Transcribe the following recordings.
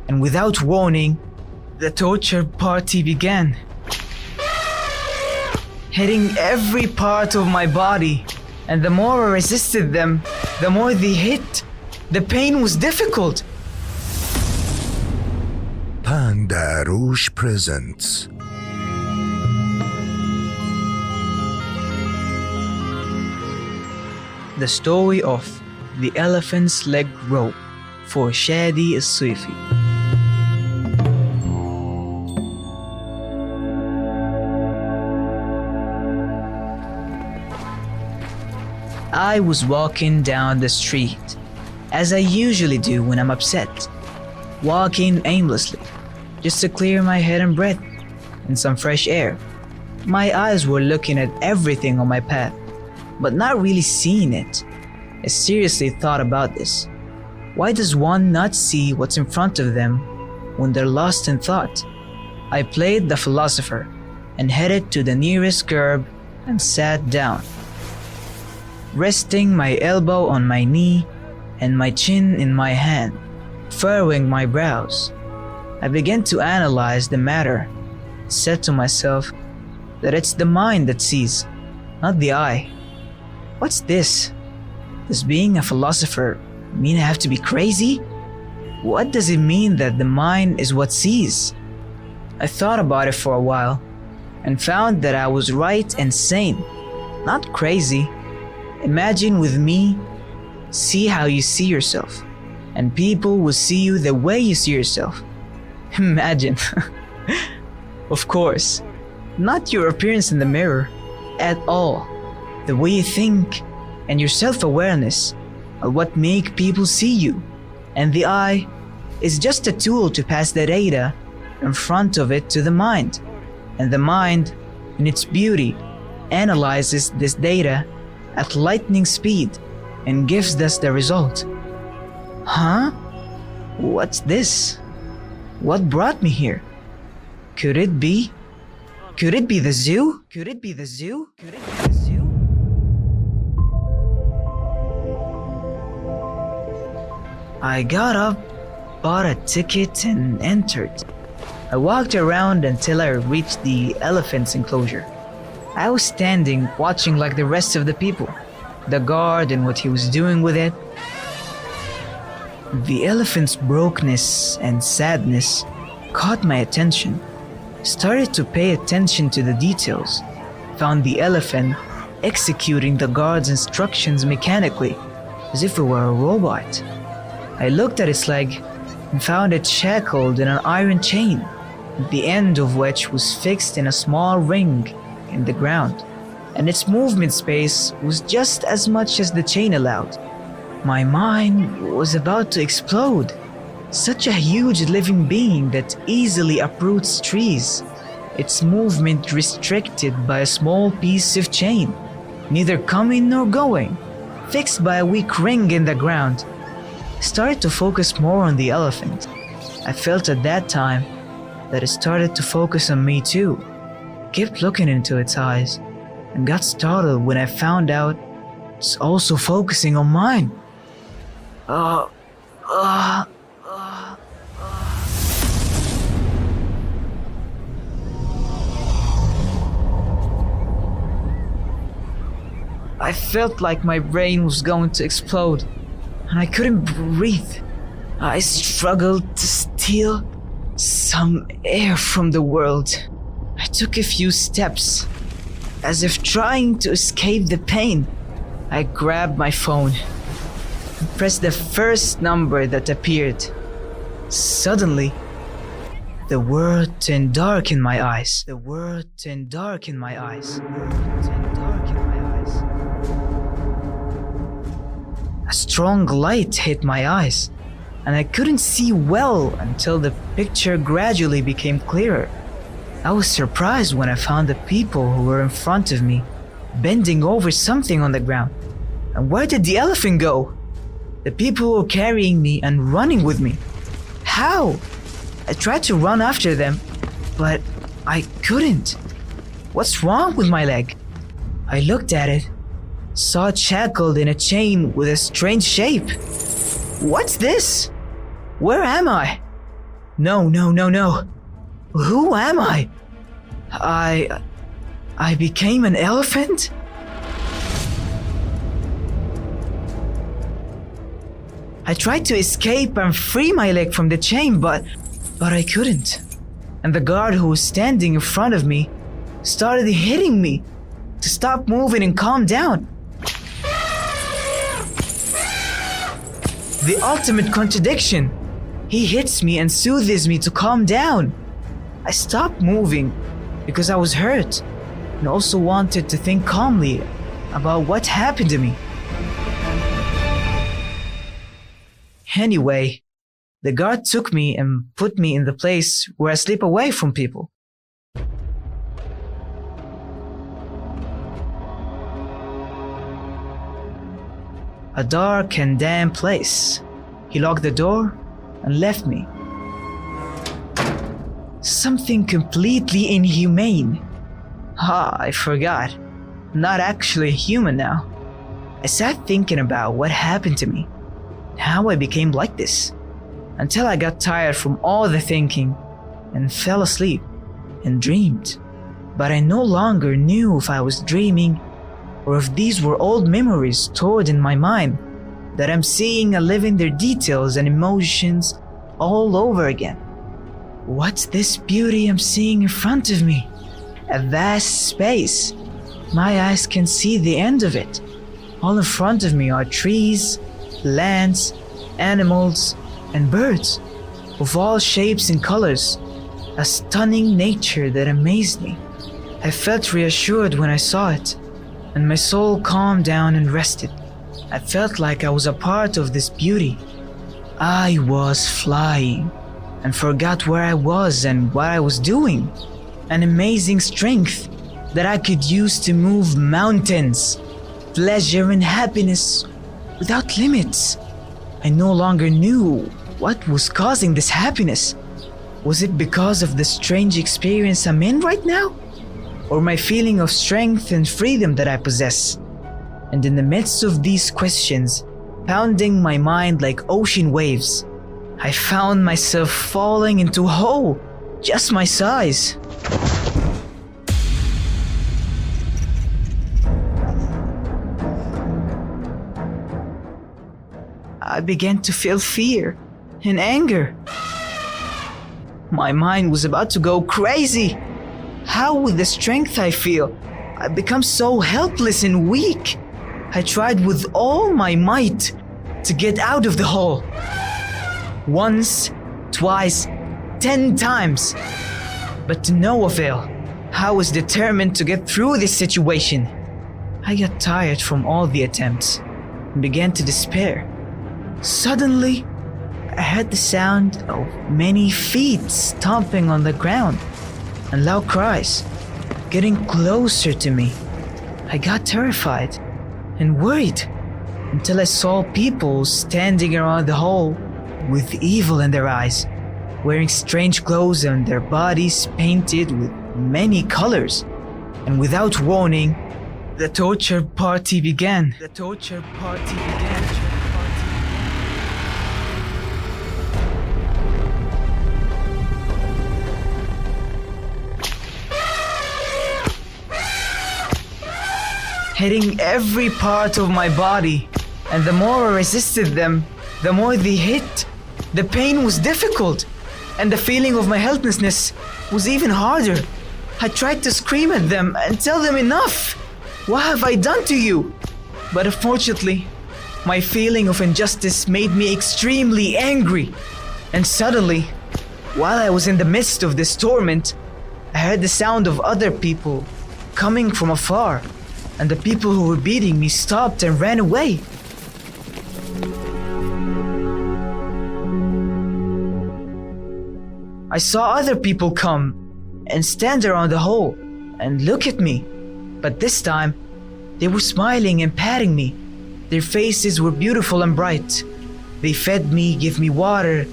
and without warning, the torture party began, hitting every part of my body. And the more I resisted them, the more they hit. The pain was difficult. Pandarosh presents The story of the elephant's leg rope for Shady Seify. I was walking down the street, as I usually do when I'm upset, walking aimlessly, just to clear my head and breath in some fresh air. My eyes were looking at everything on my path, but not really seeing it. I seriously thought about this. Why does one not see what's in front of them when they're lost in thought? I played the philosopher and headed to the nearest curb and sat down, resting my elbow on my knee and my chin in my hand, furrowing my brows. I began to analyze the matter, said to myself that it's the mind that sees, not the eye. What's this? Does being a philosopher mean I have to be crazy? What does it mean that the mind is what sees? I thought about it for a while and found that I was right and sane, not crazy. Imagine with me, see how you see yourself, and people will see you the way you see yourself. Imagine. Of course, not your appearance in the mirror at all. The way you think and your self-awareness are what make people see you, and the eye is just a tool to pass the data in front of it to the mind, and the mind, in its beauty, analyzes this data at lightning speed and gives us the result. Huh? What's this? What brought me here? Could it be? Could it be the zoo? Could it be the zoo? Could it be the zoo? I got up, bought a ticket and entered. I walked around until I reached the elephant's enclosure. I was standing watching like the rest of the people, the guard and what he was doing with it. The elephant's brokenness and sadness caught my attention. Started to pay attention to the details. Found the elephant executing the guard's instructions mechanically, as if it were a robot. I looked at its leg and found it shackled in an iron chain, the end of which was fixed in a small ring in the ground, and its movement space was just as much as the chain allowed. My mind was about to explode. Such a huge living being that easily uproots trees, its movement restricted by a small piece of chain, neither coming nor going, fixed by a weak ring in the ground. I started to focus more on the elephant. I felt at that time that it started to focus on me too. Kept looking into its eyes and got startled when I found out it's also focusing on mine. I felt like my brain was going to explode, and I couldn't breathe. I struggled to steal some air from the world. I took a few steps, as if trying to escape the pain. I grabbed my phone and pressed the first number that appeared. Suddenly, the world turned dark in my eyes. The world turned dark in my eyes. The world turned dark in my eyes. A strong light hit my eyes, and I couldn't see well until the picture gradually became clearer. I was surprised when I found the people who were in front of me, bending over something on the ground. And where did the elephant go? The people were carrying me and running with me. How? I tried to run after them, but I couldn't. What's wrong with my leg? I looked at it, saw it shackled in a chain with a strange shape. What's this? Where am I? No, no, no, no. Who am I? I became an elephant? I tried to escape and free my leg from the chain, but I couldn't. And the guard who was standing in front of me started hitting me to stop moving and calm down. The ultimate contradiction. He hits me and soothes me to calm down. I stopped moving because I was hurt and also wanted to think calmly about what happened to me. Anyway, the guard took me and put me in the place where I sleep away from people. A dark and damp place. He locked the door and left me. Something completely inhumane. I forgot. I'm not actually human now. I sat thinking about what happened to me, how I became like this, until I got tired from all the thinking and fell asleep and dreamed. But I no longer knew if I was dreaming or if these were old memories stored in my mind that I'm seeing and living their details and emotions all over again. What's this beauty I'm seeing in front of me? A vast space. My eyes can see the end of it. All in front of me are trees, lands, animals, and birds of all shapes and colors. A stunning nature that amazed me. I felt reassured when I saw it, and my soul calmed down and rested. I felt like I was a part of this beauty. I was flying and forgot where I was and what I was doing. An amazing strength that I could use to move mountains, pleasure and happiness without limits. I no longer knew what was causing this happiness. Was it because of the strange experience I'm in right now? Or my feeling of strength and freedom that I possess? And in the midst of these questions, pounding my mind like ocean waves, I found myself falling into a hole just my size. I began to feel fear and anger. My mind was about to go crazy. How with the strength I feel, I become so helpless and weak. I tried with all my might to get out of the hole. Once, twice, 10 times. But to no avail. I was determined to get through this situation. I got tired from all the attempts and began to despair. Suddenly, I heard the sound of many feet stomping on the ground and loud cries getting closer to me. I got terrified and worried until I saw people standing around the hole with evil in their eyes, wearing strange clothes and their bodies painted with many colors. And without warning, the torture party began. Hitting every part of my body, and the more I resisted them, the more they hit. The pain was difficult, and the feeling of my helplessness was even harder. I tried to scream at them and tell them enough. What have I done to you? But unfortunately, my feeling of injustice made me extremely angry. And suddenly, while I was in the midst of this torment, I heard the sound of other people coming from afar. And the people who were beating me stopped and ran away. I saw other people come and stand around the hole and look at me. But this time, they were smiling and patting me. Their faces were beautiful and bright. They fed me, gave me water.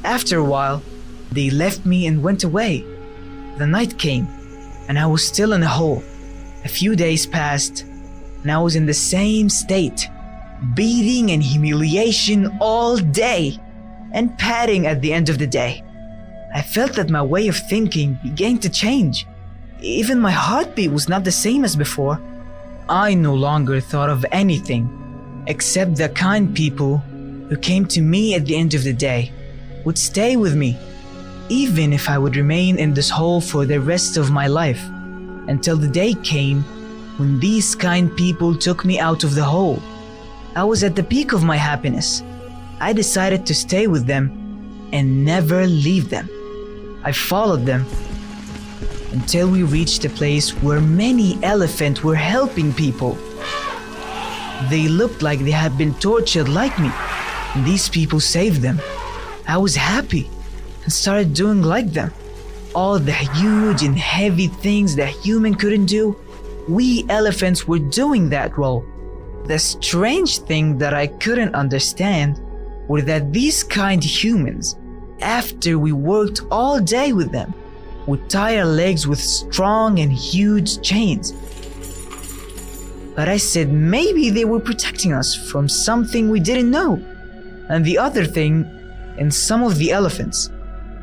After a while, they left me and went away. The night came, and I was still in the hole. A few days passed, and I was in the same state, beating and humiliation all day, and patting at the end of the day. I felt that my way of thinking began to change. Even my heartbeat was not the same as before. I no longer thought of anything except the kind people who came to me at the end of the day would stay with me, even if I would remain in this hole for the rest of my life, until the day came when these kind people took me out of the hole. I was at the peak of my happiness. I decided to stay with them and never leave them. I followed them until we reached a place where many elephants were helping people. They looked like they had been tortured like me, and these people saved them. I was happy and started doing like them. All the huge and heavy things that human couldn't do, we elephants were doing that role. The strange thing that I couldn't understand were that these kind humans, after we worked all day with them, would tie our legs with strong and huge chains. But I said maybe they were protecting us from something we didn't know. And the other thing, in some of the elephants,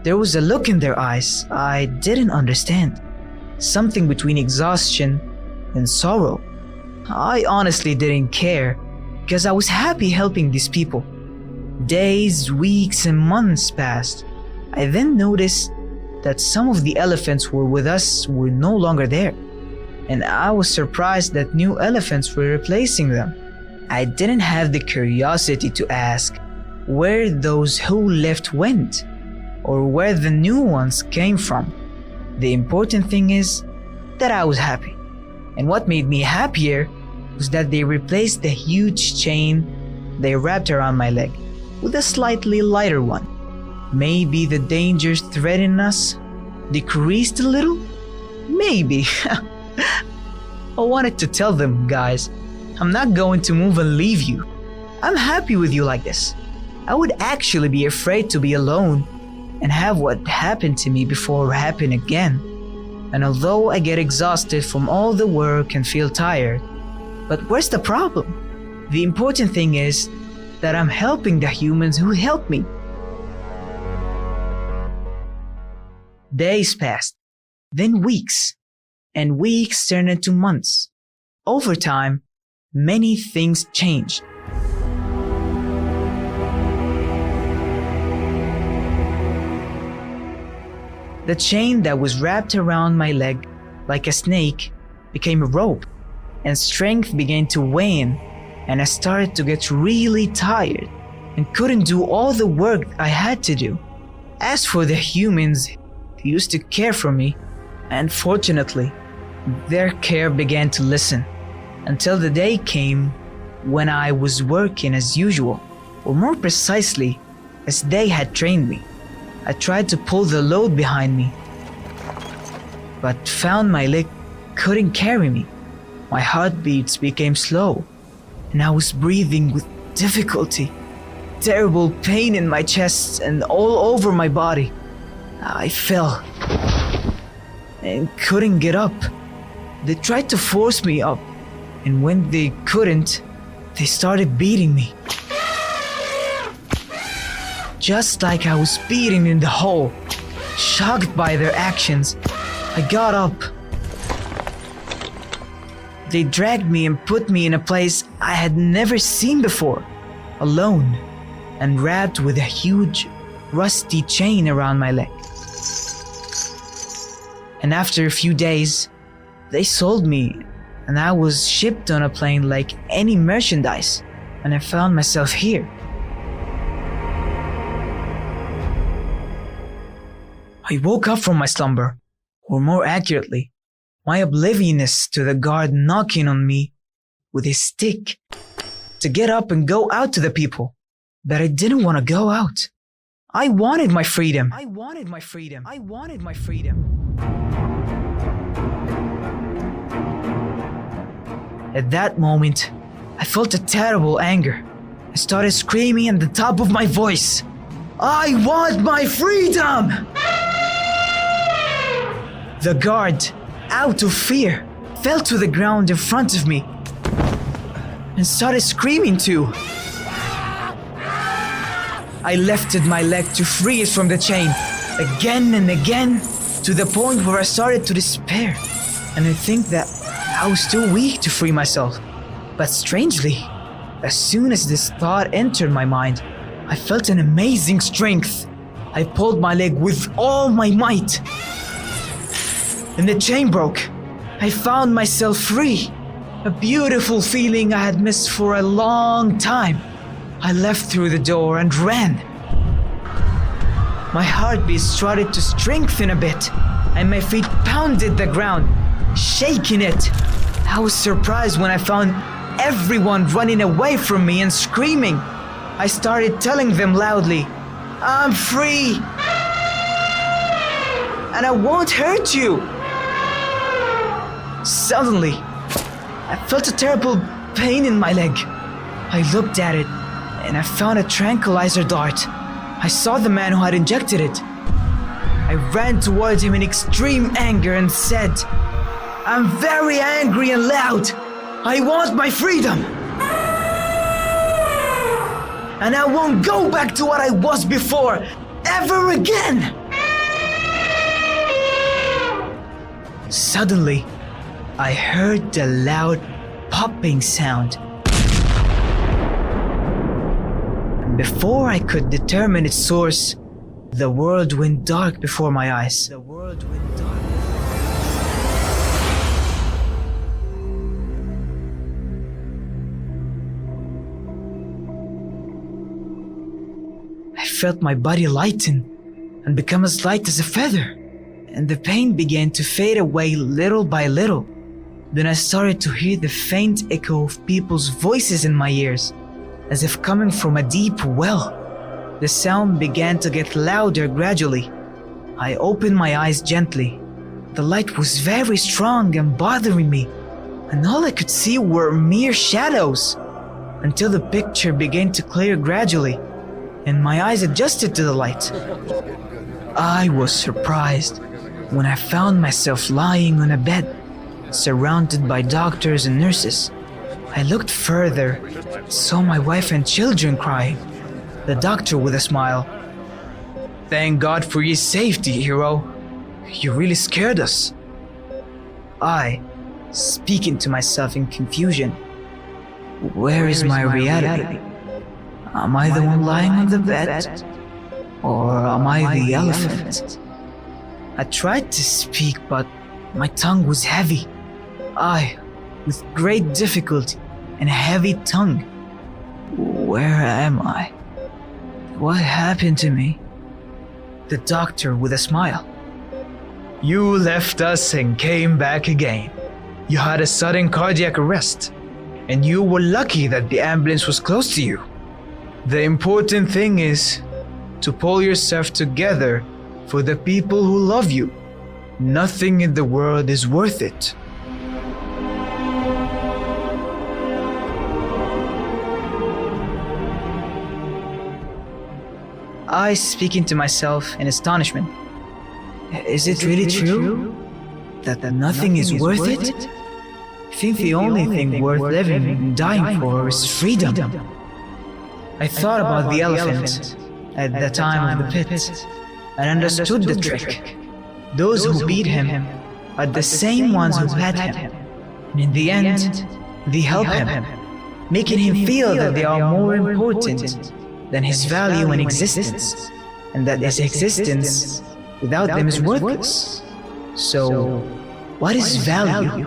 there was a look in their eyes I didn't understand. Something between exhaustion and sorrow. I honestly didn't care because I was happy helping these people. Days, weeks, and months passed. I then noticed that some of the elephants who were with us were no longer there, and I was surprised that new elephants were replacing them. I didn't have the curiosity to ask where those who left went, or where the new ones came from. The important thing is that I was happy, and what made me happier was that they replaced the huge chain they wrapped around my leg with a slightly lighter one. Maybe the dangers threatening us decreased a little? Maybe. I wanted to tell them, guys, I'm not going to move and leave you. I'm happy with you like this. I would actually be afraid to be alone and have what happened to me before happen again. And although I get exhausted from all the work and feel tired, but where's the problem? The important thing is that I'm helping the humans who helped me. Days passed, then weeks, and weeks turned into months. Over time, many things changed. The chain that was wrapped around my leg like a snake became a rope, and strength began to wane, and I started to get really tired and couldn't do all the work I had to do. As for the humans who used to care for me, unfortunately, their care began to lessen until the day came when I was working as usual, or more precisely, as they had trained me. I tried to pull the load behind me, but found my leg couldn't carry me. My heartbeats became slow, and I was breathing with difficulty. Terrible pain in my chest and all over my body. I fell and couldn't get up. They tried to force me up, and when they couldn't, they started beating me. Just like I was beaten in the hole. Shocked by their actions, I got up. They dragged me and put me in a place I had never seen before, alone, and wrapped with a huge, rusty chain around my leg. And after a few days, they sold me, and I was shipped on a plane like any merchandise, and I found myself here. I woke up from my slumber, or more accurately, my obliviousness to the guard knocking on me with his stick to get up and go out to the people. But I didn't want to go out. I wanted my freedom. I wanted my freedom. I wanted my freedom. At that moment, I felt a terrible anger. I started screaming at the top of my voice. I want my freedom! The guard, out of fear, fell to the ground in front of me and started screaming too. I lifted my leg to free it from the chain again and again, to the point where I started to despair, and I think that I was too weak to free myself. But strangely, as soon as this thought entered my mind, I felt an amazing strength. I pulled my leg with all my might, and the chain broke. I found myself free, a beautiful feeling I had missed for a long time. I left through the door and ran. My heartbeat started to strengthen a bit, and my feet pounded the ground, shaking it. I was surprised when I found everyone running away from me and screaming. I started telling them loudly, "I'm free, and I won't hurt you." Suddenly, I felt a terrible pain in my leg. I looked at it, and I found a tranquilizer dart. I saw the man who had injected it. I ran towards him in extreme anger and said, "I'm very angry and loud. I want my freedom. And I won't go back to what I was before, ever again." Suddenly, I heard the loud popping sound. Before I could determine its source, the world went dark before my eyes. The world went dark. I felt my body lighten and become as light as a feather, and the pain began to fade away little by little. Then I started to hear the faint echo of people's voices in my ears, as if coming from a deep well. The sound began to get louder gradually. I opened my eyes gently. The light was very strong and bothering me, and all I could see were mere shadows, until the picture began to clear gradually, and my eyes adjusted to the light. I was surprised when I found myself lying on a bed, surrounded by doctors and nurses. I looked further, saw my wife and children crying. The doctor with a smile, "Thank God for your safety, hero. You really scared us." I, speaking to myself in confusion, where is my reality? Am I the one lying on the bed? Or am I the elephant? I tried to speak, but my tongue was heavy. I, with great difficulty and a heavy tongue, "Where am I? What happened to me?" The doctor with a smile, "You left us and came back again. You had a sudden cardiac arrest, and you were lucky that the ambulance was close to you. The important thing is to pull yourself together for the people who love you. Nothing in the world is worth it." I, speaking to myself in astonishment, "Is it really true that nothing is worth it? I think the only thing worth living and dying for is freedom." I thought about the elephant at the time of the pit and understood the trick. Those who beat him are the same ones who pet him, and in the end, they help him, making him feel that they are more important than his value and existence, and that his existence without them is worthless. So, what is value?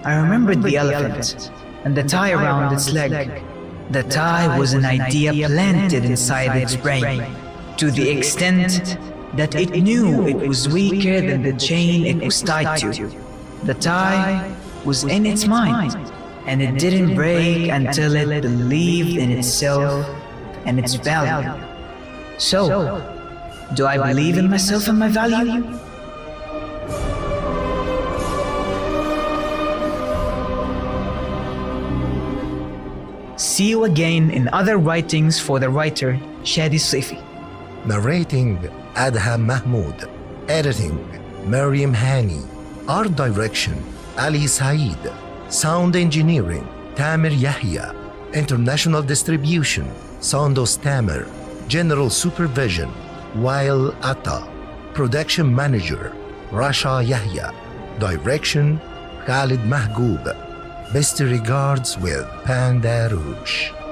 I remembered the elephant and the tie around its leg. The tie was an idea planted inside its brain, to the extent that it knew it was weaker than the chain it was tied to. The tie was in its mind, and it didn't break until it believed in itself and its value. So, do I believe in myself and my value? See you again in other writings for the writer Shady Seify. Narrating Adham Mahmoud. Editing Mariam Hani. Art direction Ali Saeed. Sound engineering Tamer Yahya. International distribution Sandos Tamer. General supervision Wael Atta. Production Manager Rasha Yahya. Direction Khalid Mahgoub. Best regards with Pandarosh.